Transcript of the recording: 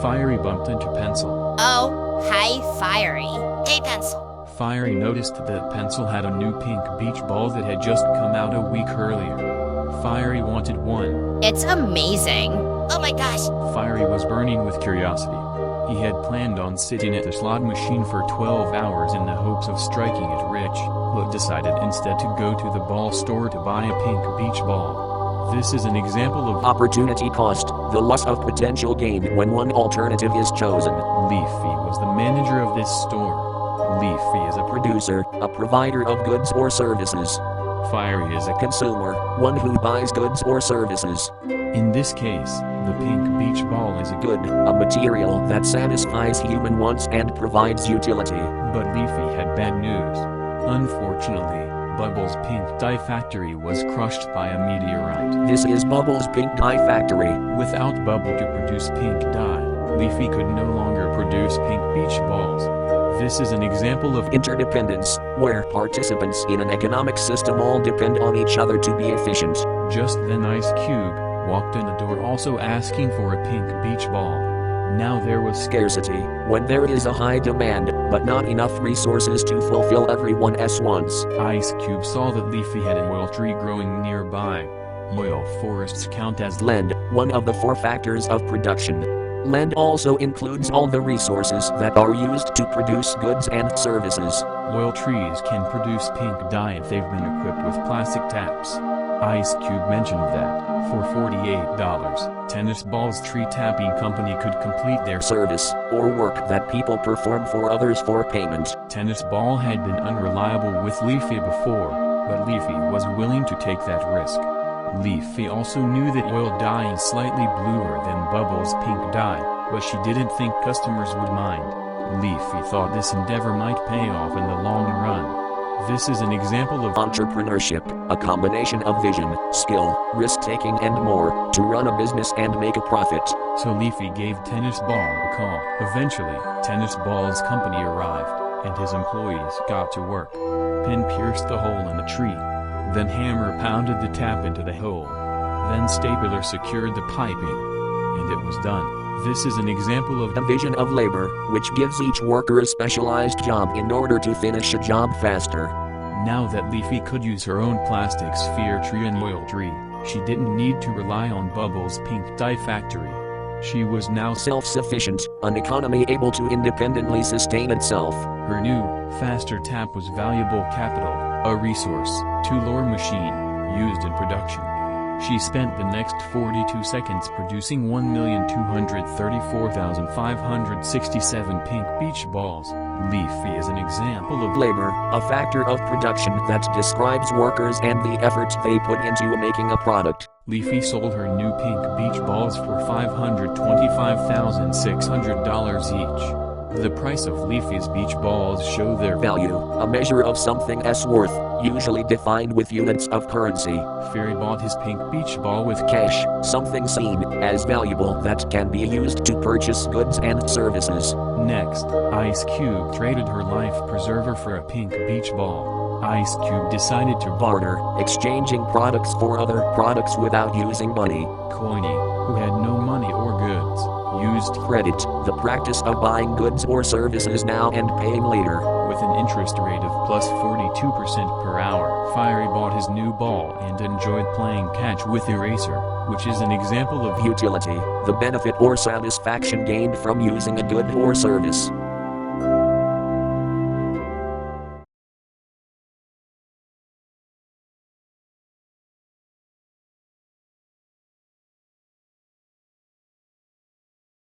Fiery bumped into Pencil. Oh, hi, Fiery. Hey, Pencil. Fiery noticed that Pencil had a new pink beach ball that had just come out a week earlier. Fiery wanted one. It's amazing. Oh my gosh. Fiery was burning with curiosity. He had planned on sitting at the slot machine for 12 hours in the hopes of striking it rich, but decided instead to go to the ball store to buy a pink beach ball. This is an example of opportunity cost, the loss of potential gain when one alternative is chosen. Leafy was the manager of this store. Leafy is a Producer, a provider of goods or services. Fiery is a Consumer, one who buys goods or services. In this case, the pink beach ball is a good, A material that satisfies human wants and provides utility. but Leafy had bad news. Unfortunately, Bubbles' pink dye factory was crushed by a meteorite. This is Bubbles' Pink Dye Factory. Without Bubble to produce pink dye, Leafy could no longer produce pink beach balls. This is an example of Interdependence, where participants in an economic system all depend on each other to be efficient. Just then Ice Cube walked in the door also asking for a pink beach ball. Now there was Scarcity, when there is a high demand, but not enough resources to fulfill everyone's wants. Ice Cube saw that Leafy had an oil tree growing nearby. Oil forests count as Land, one of the 4 factors of production. Land also includes all the resources that are used to produce goods and services. oil trees can produce pink dye if they've been equipped with plastic taps. Ice Cube mentioned that, for $48, Tennis Ball's tree tapping company could complete their Service, or work that people perform for others for payment. Tennis Ball had been unreliable with Leafy before, but Leafy was willing to take that risk. Leafy also knew that oil dye is slightly bluer than Bubbles' pink dye, but she didn't think customers would mind. Leafy thought this endeavor might pay off in the long run. This is an example of Entrepreneurship, a combination of vision, skill, risk-taking and more, to run a business and make a profit. So Leafy gave Tennis Ball a call. Eventually, Tennis Ball's company arrived, and his employees got to work. Pin pierced the hole in the tree. Then hammer pounded the tap into the hole. Then stapler secured the piping. And it was done. This is an example of Division of labor, which gives each worker a specialized job in order to finish a job faster. Now that Leafy could use her own plastic sphere tree and oil tree, she didn't need to rely on Bubbles' pink dye factory. She was now Self-sufficient, an economy able to independently sustain itself. Her new, faster tap was valuable capital, a resource, tool or machine, used in production. She spent the next 42 seconds producing 1,234,567 pink beach balls. Leafy is an example of Labor, a factor of production that describes workers and the effort they put into making a product. Leafy sold her new pink beach balls for $525,600 each. The price of Leafy's beach balls show their Value, a measure of something's worth, usually defined with units of currency. Fairy bought his pink beach ball with Cash, something seen as valuable that can be used to purchase goods and services. Next, Ice Cube traded her life preserver for a pink beach ball. Ice Cube decided to Barter, exchanging products for other products without using money. Coiny, who had no money or goods, used Credit, the practice of buying goods or services now and paying later. with an interest rate of plus 42% per hour. Fiery bought his new ball and enjoyed playing catch with Eraser, which is an example of Utility, the benefit or satisfaction gained from using a good or service.